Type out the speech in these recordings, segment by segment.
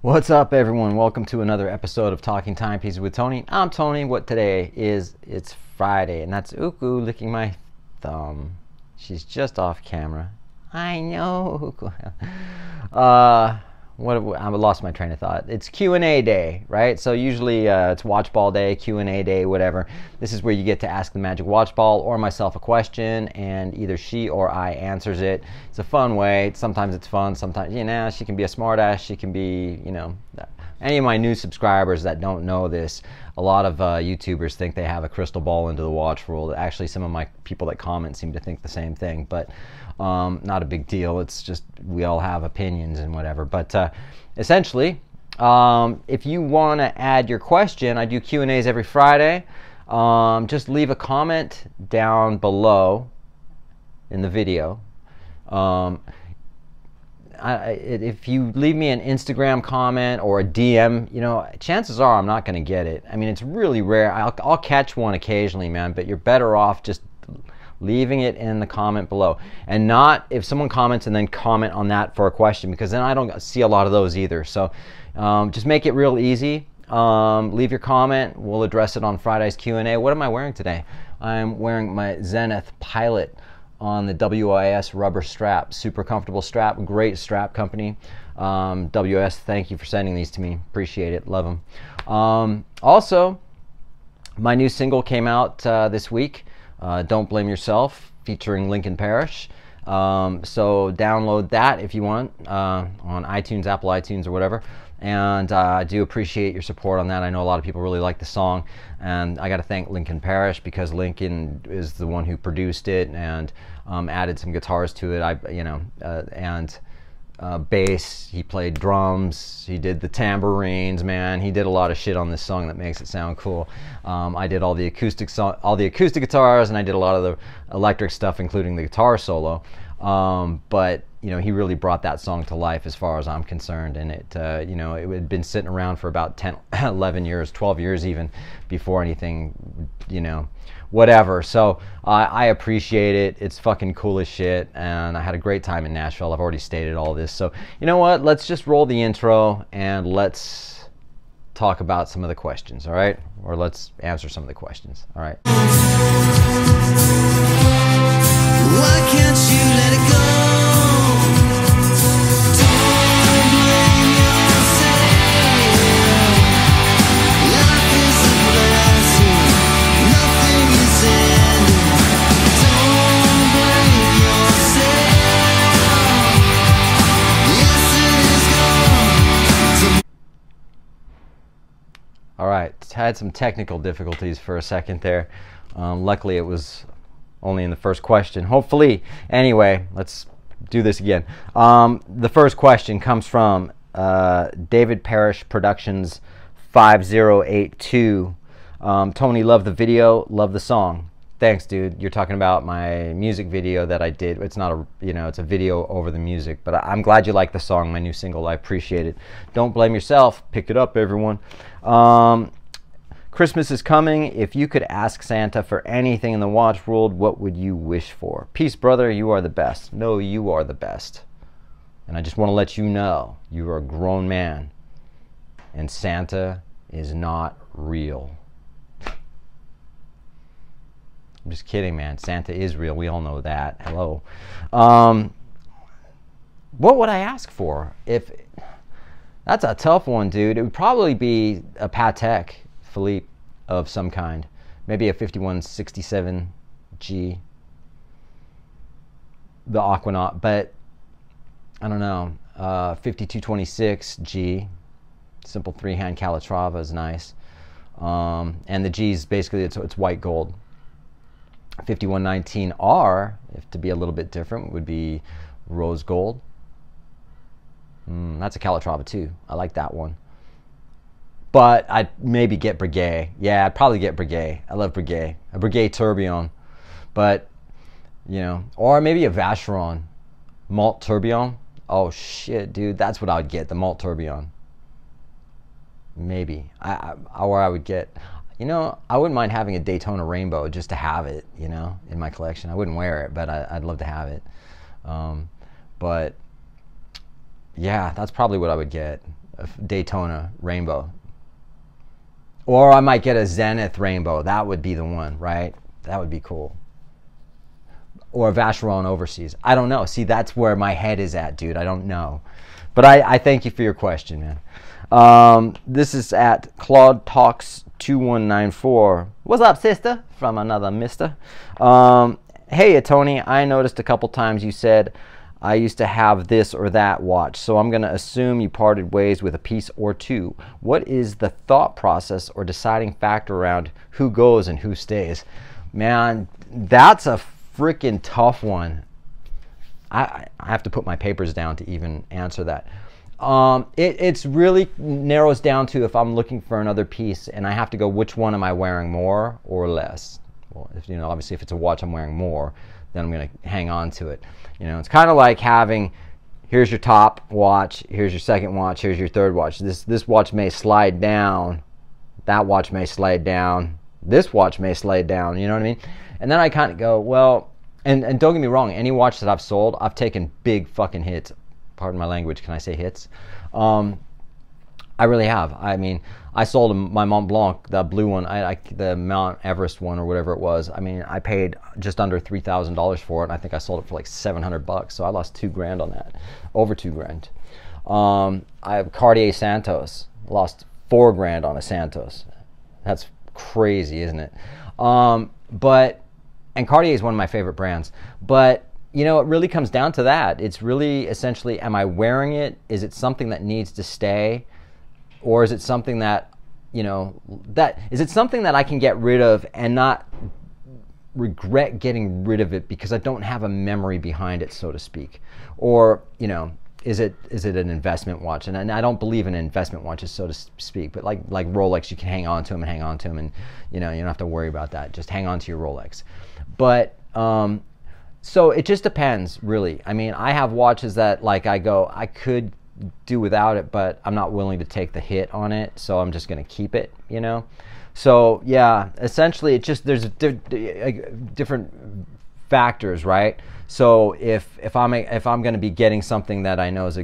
What's up, everyone? Welcome to another episode of Talking Timepieces with Tony. I'm Tony. What today is? It's Friday, and that's Uku licking my thumb. She's just off camera. I know. I lost my train of thought. It's Q&A day, right? So usually it's watch ball day, Q&A day, whatever. This is where you get to ask the magic watch ball or myself a question, and either she or I answers it. It's a fun way. Sometimes it's fun. Sometimes, she can be a smartass. She can be, any of my new subscribers that don't know this, a lot of YouTubers think they have a crystal ball into the watch world. Actually, some of my people that comment seem to think the same thing, but not a big deal. It's just we all have opinions and whatever. But essentially, if you want to add your question, I do Q&As every Friday. Just leave a comment down below in the video. If you leave me an Instagram comment or a DM, chances are I'm not going to get it. I mean, it's really rare. I'll catch one occasionally, man, but you're better off just leaving it in the comment below, and not if someone comments and then comment on that for a question, because then I don't see a lot of those either. So just make it real easy. Leave your comment. We'll address it on Friday's Q&A. What am I wearing today? I'm wearing my Zenith Pilot on the WIS rubber strap. Super comfortable strap. Great strap company. WS, thank you for sending these to me. Appreciate it. Love them. Also, my new single came out this week. Don't Blame Yourself, featuring Lincoln Parrish. So download that if you want on iTunes, Apple iTunes, or whatever. And I do appreciate your support on that. I know a lot of people really like the song, and I got to thank Lincoln Parrish, because Lincoln is the one who produced it and added some guitars to it. Bass. He played drums. He did the tambourines. Man, he did a lot of shit on this song that makes it sound cool. I did all the acoustic guitars, and I did a lot of the electric stuff, including the guitar solo. But he really brought that song to life, as far as I'm concerned. And it had been sitting around for about 10, 11 years, 12 years even, before anything, whatever. So I appreciate it. It's fucking cool as shit, and I had a great time in Nashville. I've already stated all this. So you know what? Let's just roll the intro and let's talk about some of the questions, all right? Or let's answer some of the questions, all right? Why can't you let it go? Don't blame yourself. Life is a blessing. Nothing is ending. Don't blame yourself. Yes, it is gone. All right, had some technical difficulties for a second there. Luckily, it was only in the first question, hopefully. Anyway, let's do this again. The first question comes from David Parrish Productions 5082. Tony, love the video, love the song. Thanks, dude. You're talking about my music video that I did. It's not a, it's a video over the music, but I'm glad you like the song, my new single. I appreciate it. Don't blame yourself. Pick it up, everyone. Christmas is coming. If you could ask Santa for anything in the watch world, what would you wish for? Peace, brother. You are the best. No, you are the best. And I just want to let you know, you are a grown man, and Santa is not real. I'm just kidding, man. Santa is real. We all know that. Hello. What would I ask for? That's a tough one, dude. It would probably be a Patek Philippe of some kind, maybe a 5167G, the Aquanaut, but I don't know, 5226G, simple three-hand Calatrava is nice, and the G's basically it's white gold. 5119R, if to be a little bit different, would be rose gold. That's a Calatrava too. I like that one. But I'd maybe get Breguet. Yeah, I'd probably get Breguet. I love Breguet. A Breguet Tourbillon. But, or maybe a Vacheron Malt Tourbillon. Oh, shit, dude. That's what I would get, the Malt Tourbillon. Maybe. Or I would get, I wouldn't mind having a Daytona Rainbow just to have it, in my collection. I wouldn't wear it, but I'd love to have it. But yeah, that's probably what I would get. Daytona Rainbow. Or I might get a Zenith Rainbow. That would be the one, right? That would be cool. Or a Vacheron Overseas. I don't know. See, that's where my head is at, dude. I don't know. But I thank you for your question, man. This is at Claude Talks 2194. What's up, sister? From another mister. Hey, Tony, I noticed a couple times you said I used to have this or that watch, so I'm going to assume you parted ways with a piece or two. What is the thought process or deciding factor around who goes and who stays? Man, that's a freaking tough one. I have to put my papers down to even answer that. It's really narrows down to if I'm looking for another piece and I have to go, which one am I wearing more or less? Well, if, obviously if it's a watch I'm wearing more, then I'm going to hang on to it. It's kind of like having, here's your top watch, here's your second watch, here's your third watch. This watch may slide down, that watch may slide down, this watch may slide down, you know what I mean? And then I kind of go, well, and don't get me wrong, any watch that I've sold, I've taken big fucking hits. Pardon my language, can I say hits? I really have. I mean, I sold my Mont Blanc, the blue one, the Mount Everest one or whatever it was. I mean, I paid just under $3,000 for it, and I think I sold it for like $700. So I lost $2,000 on that, over $2,000. I have Cartier Santos, lost $4,000 on a Santos. That's crazy, isn't it? And Cartier is one of my favorite brands. But it really comes down to that. It's really essentially, am I wearing it? Is it something that needs to stay? Or is it something that, is it something that I can get rid of and not regret getting rid of it because I don't have a memory behind it, so to speak? Or, is it an investment watch? And I don't believe in investment watches, so to speak, but like Rolex, you can hang on to them and you don't have to worry about that. Just hang on to your Rolex. But, so it just depends, really. I mean, I have watches that I could do without it, but I'm not willing to take the hit on it, so I'm just going to keep it, So yeah, essentially, it just there's different factors, right? So if I'm going to be getting something that I know is a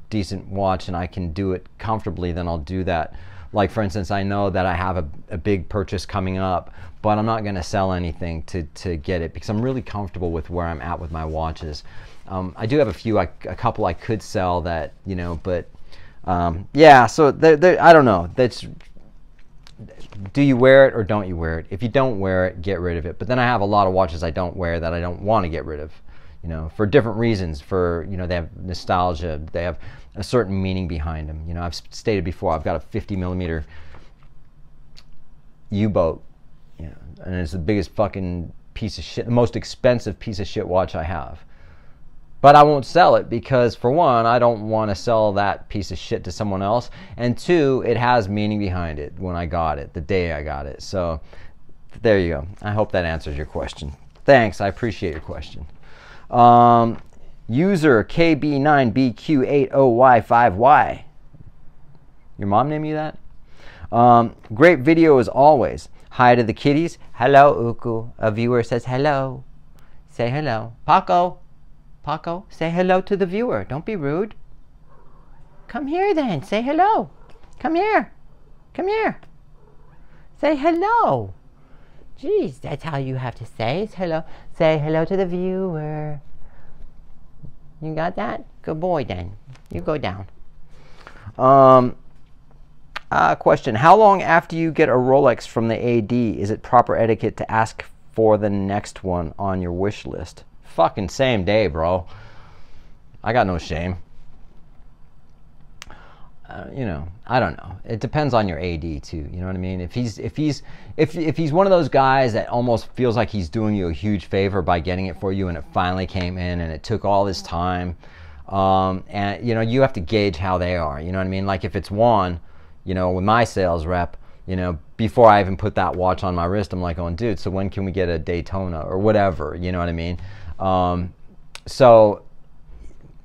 decent watch and I can do it comfortably, then I'll do that. Like for instance, I know that I have a big purchase coming up, but I'm not going to sell anything to get it because I'm really comfortable with where I'm at with my watches. I do have a couple I could sell that, but yeah, so I don't know. Do you wear it or don't you wear it? If you don't wear it, get rid of it. But then I have a lot of watches I don't wear that I don't want to get rid of, for different reasons. For, they have nostalgia, they have a certain meaning behind them. I've stated before, I've got a 50 millimeter U-boat, and it's the biggest fucking piece of shit, the most expensive piece of shit watch I have. But I won't sell it because, for one, I don't want to sell that piece of shit to someone else. And two, it has meaning behind it when I got it, the day I got it. So there you go. I hope that answers your question. Thanks. I appreciate your question. User KB9BQ80Y5Y. Your mom named you that? Great video as always. Hi to the kitties. Hello, Uku. A viewer says hello. Say hello. Paco. Paco, say hello to the viewer. Don't be rude. Come here then. Say hello. Come here. Come here. Say hello. Jeez, that's how you have to say is hello. Say hello to the viewer. You got that? Good boy then. You go down. Question. How long after you get a Rolex from the AD is it proper etiquette to ask for the next one on your wish list? Fucking same day, bro. I got no shame. I don't know. It depends on your AD too. You know what I mean? If he's one of those guys that almost feels like he's doing you a huge favor by getting it for you, and it finally came in, and it took all this time, and you have to gauge how they are. You know what I mean? Like if it's Juan, with my sales rep, before I even put that watch on my wrist, I'm like, oh, dude, so when can we get a Daytona or whatever? You know what I mean? So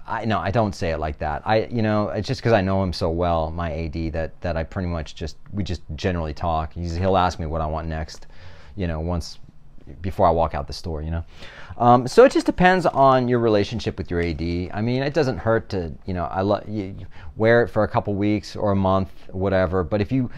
I don't say it like that. It's just because I know him so well, my AD, that I pretty much we just generally talk. He'll ask me what I want next, once before I walk out the store, you know. So it just depends on your relationship with your AD. I mean, it doesn't hurt to, you know, you wear it for a couple weeks or a month, whatever. But if you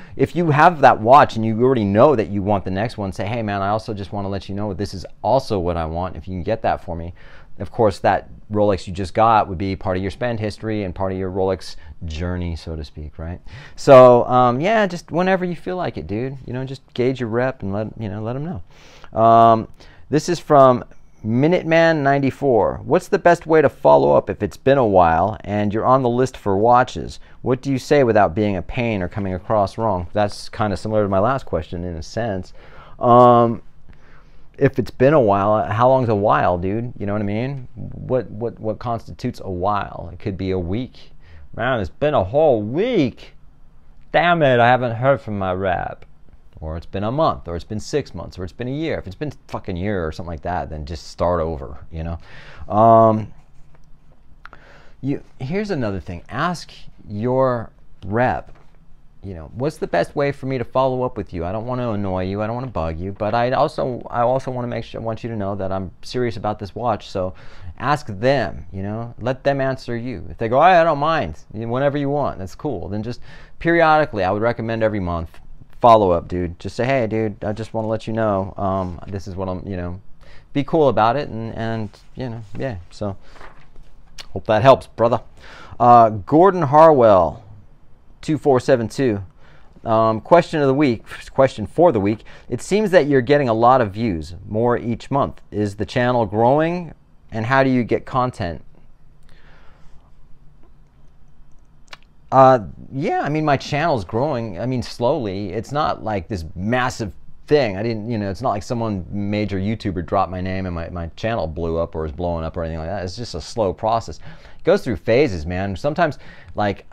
have that watch and you already know that you want the next one, say, hey man, I also just want to let you know this is also what I want. If you can get that for me, of course, that Rolex you just got would be part of your spend history and part of your Rolex journey, so to speak, right? So yeah, just whenever you feel like it, dude. You know, just gauge your rep and let them know. This is from Minuteman94. What's the best way to follow up if it's been a while and you're on the list for watches? What do you say without being a pain or coming across wrong? That's kind of similar to my last question in a sense. If it's been a while, how long's a while, dude? You know what I mean? What constitutes a while? It could be a week. Man, it's been a whole week. Damn it, I haven't heard from my rep. Or it's been a month, or it's been 6 months, or it's been a year. If it's been a fucking year or something like that, then just start over, you know? Here's another thing. Ask your rep, you know, what's the best way for me to follow up with you? I don't want to annoy you. I don't want to bug you, but I also want to make sure, I want you to know that I'm serious about this watch. So ask them, you know, let them answer you. If they go, I don't mind, whenever you want, that's cool. Then just periodically, I would recommend every month, follow up, dude. Just say, hey, dude, I just want to let you know, this is what I'm, you know, be cool about it, and you know, yeah. So hope that helps, brother. Gordon Harwell, 2472. Question for the week. It seems that you're getting a lot of views, more each month. Is the channel growing, and how do you get content? Yeah, I mean, my channel's growing. I mean, slowly. It's not like this massive thing. I didn't, you know, it's not like someone major YouTuber dropped my name and my channel blew up or is blowing up or anything like that. It's just a slow process. It goes through phases, man. Sometimes, like,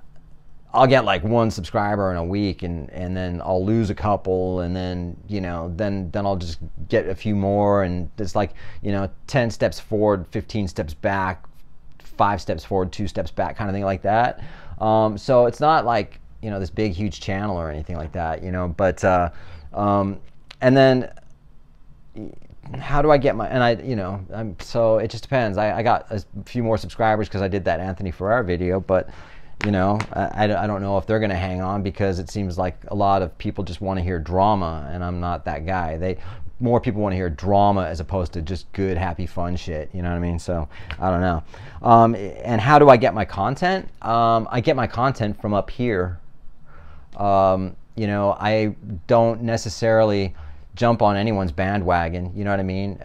I'll get like 1 subscriber in a week, and then I'll lose a couple, and then, you know, then I'll just get a few more, and it's like, you know, 10 steps forward, 15 steps back, 5 steps forward, 2 steps back, kind of thing like that. So it's not like, you know, this big huge channel or anything like that, you know, but and then how do I get my, and I, you know, so it just depends. I got a few more subscribers because I did that Anthony Ferrara video, but you know, I don't know if they're going to hang on, because it seems like a lot of people just want to hear drama, and I'm not that guy. More people want to hear drama as opposed to just good, happy, fun shit. You know what I mean? So I don't know. And how do I get my content? I get my content from up here. You know, I don't necessarily jump on anyone's bandwagon. You know what I mean?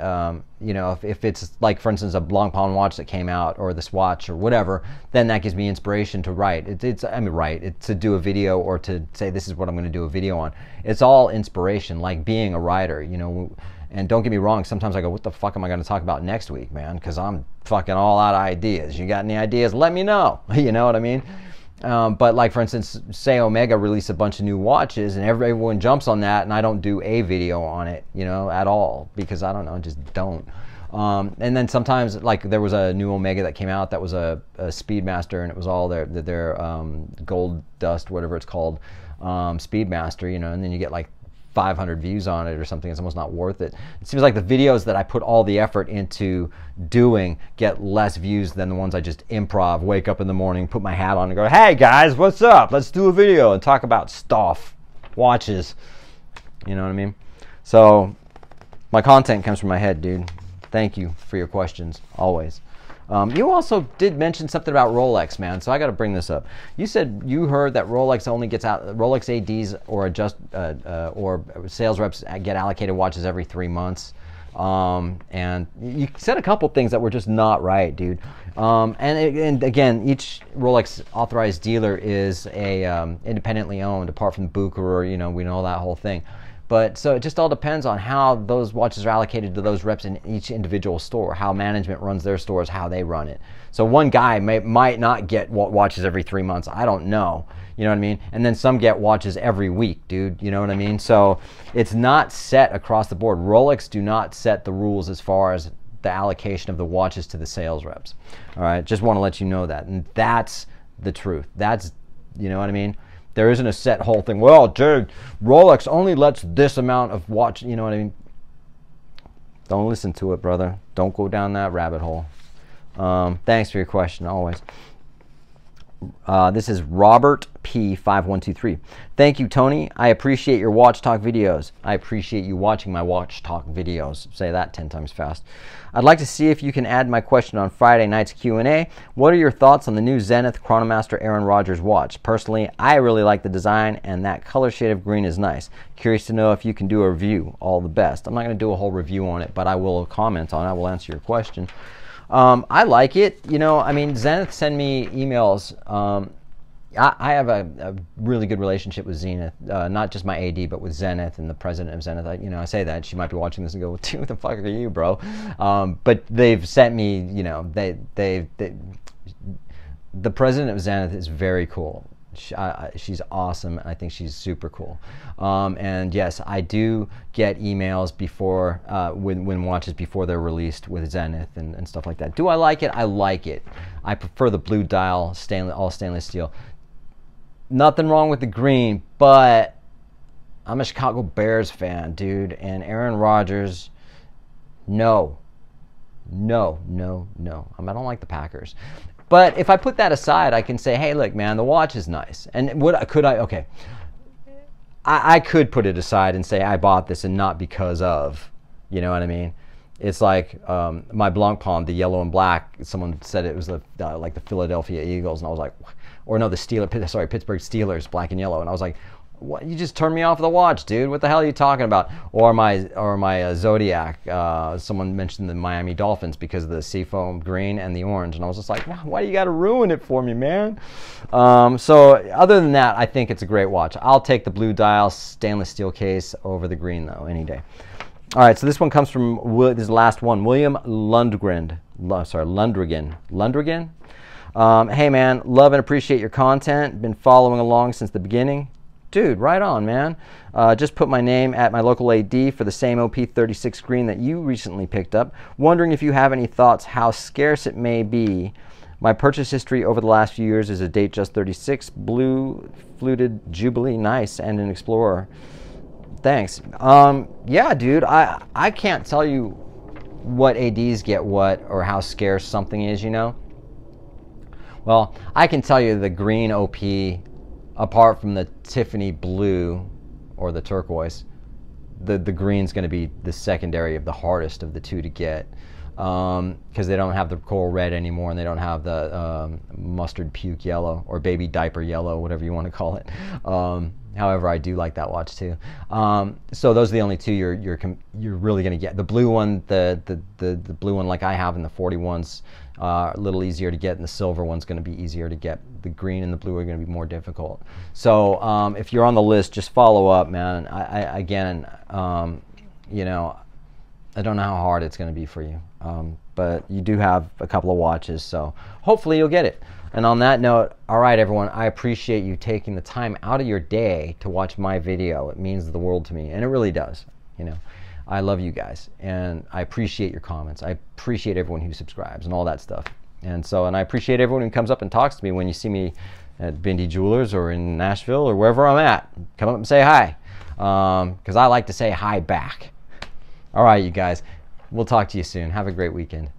You know, if it's like, for instance, a Long Pond watch that came out, or this watch or whatever, then that gives me inspiration to write. To do a video, or to say this is what I'm going to do a video on. It's all inspiration, like being a writer, you know. And don't get me wrong, sometimes I go, what the fuck am I going to talk about next week, man? Because I'm fucking all out of ideas. You got any ideas? Let me know. You know what I mean? But like, for instance, say Omega released a bunch of new watches, and everyone jumps on that, and I don't do a video on it, you know, at all, because I don't know, just don't. And then sometimes, like, there was a new Omega that came out that was a Speedmaster, and it was all their gold dust, whatever it's called, Speedmaster, you know, and then you get like 500 views on it or something. It's almost not worth it. It seems like the videos that I put all the effort into doing get less views than the ones I just improv, wake up in the morning, put my hat on and go, hey guys, what's up? Let's do a video and talk about stuff, watches. You know what I mean? So my content comes from my head, dude. Thank you for your questions, always. You also did mention something about Rolex, man, so I got to bring this up. You said you heard that Rolex only gets out, Rolex ADs or sales reps get allocated watches every 3 months. And you said a couple things that were just not right, dude. And again, each Rolex authorized dealer is a independently owned, apart from Bucherer, you know, we know that whole thing. But so it just all depends on how those watches are allocated to those reps in each individual store, how management runs their stores, how they run it. So one guy might not get watches every 3 months. I don't know. You know what I mean? And then some get watches every week, dude. You know what I mean? So it's not set across the board. Rolex do not set the rules as far as the allocation of the watches to the sales reps. All right? Just want to let you know that. And that's the truth. That's, you know what I mean? There isn't a set whole thing. Well, dude, Rolex only lets this amount of watch, you know what I mean? Don't listen to it, brother. Don't go down that rabbit hole. Thanks for your question, always. This is Robert P5123. Thank you, Tony. I appreciate your Watch Talk videos. I appreciate you watching my Watch Talk videos. Say that 10 times fast. I'd like to see if you can add my question on Friday night's Q&A. What are your thoughts on the new Zenith Chronomaster Aaron Rodgers watch? Personally, I really like the design, and that color shade of green is nice. Curious to know if you can do a review. All the best. I'm not going to do a whole review on it, but I will comment on it. I will answer your question. I like it. You know, I mean, Zenith send me emails. I have a really good relationship with Zenith, not just my AD, but with Zenith and the president of Zenith. I say that she might be watching this and go, "Who the fuck are you, bro?" But they've sent me, you know, the president of Zenith is very cool. She's awesome. I think she's super cool. And yes, I do get emails before when watches before they're released with Zenith and stuff like that. Do I like it? I like it. I prefer the blue dial, all stainless steel. Nothing wrong with the green, but I'm a Chicago Bears fan, dude. And Aaron Rodgers, no. I don't like the Packers. But if I put that aside, I can say, hey, look, man, the watch is nice. And could I? Okay. I could put it aside and say I bought this and not because of, you know what I mean? It's like my Blancpain, the yellow and black. Someone said it was like the Philadelphia Eagles, and I was like, or no, Pittsburgh Steelers, black and yellow, and I was like, what? You just turned me off the watch, dude. What the hell are you talking about? Or my Zodiac. Someone mentioned the Miami Dolphins because of the seafoam green and the orange, and I was just like, why do you got to ruin it for me, man? So other than that, I think it's a great watch. I'll take the blue dial stainless steel case over the green though, any day. All right, so this one comes from, this is the last one, William Lundgren. Lundgren? Hey man, love and appreciate your content. Been following along since the beginning. Dude, right on, man. Just put my name at my local AD for the same OP36 screen that you recently picked up. Wondering if you have any thoughts how scarce it may be. My purchase history over the last few years is a Datejust 36, blue fluted Jubilee, nice, and an Explorer. Thanks. Yeah, dude, I can't tell you what ADs get what or how scarce something is, you know? Well, I can tell you the green OP, apart from the Tiffany blue or the turquoise, the green's going to be the secondary of the hardest of the two to get, because they don't have the coral red anymore, and they don't have the mustard puke yellow or baby diaper yellow, whatever you want to call it. However, I do like that watch too. So those are the only two you're really going to get. The blue one, the blue one like I have in the 41s, a little easier to get, and the silver one's going to be easier to get. The green and the blue are going to be more difficult. So if you're on the list, just follow up, man. Again, you know, I don't know how hard it's going to be for you, but you do have a couple of watches, so hopefully you'll get it. And on that note, all right, everyone, I appreciate you taking the time out of your day to watch my video. It means the world to me, and it really does. You know, I love you guys, and I appreciate your comments. I appreciate everyone who subscribes and all that stuff. And I appreciate everyone who comes up and talks to me when you see me at Bindi Jewelers or in Nashville or wherever I'm at. Come up and say hi, because I like to say hi back. All right, you guys, we'll talk to you soon. Have a great weekend.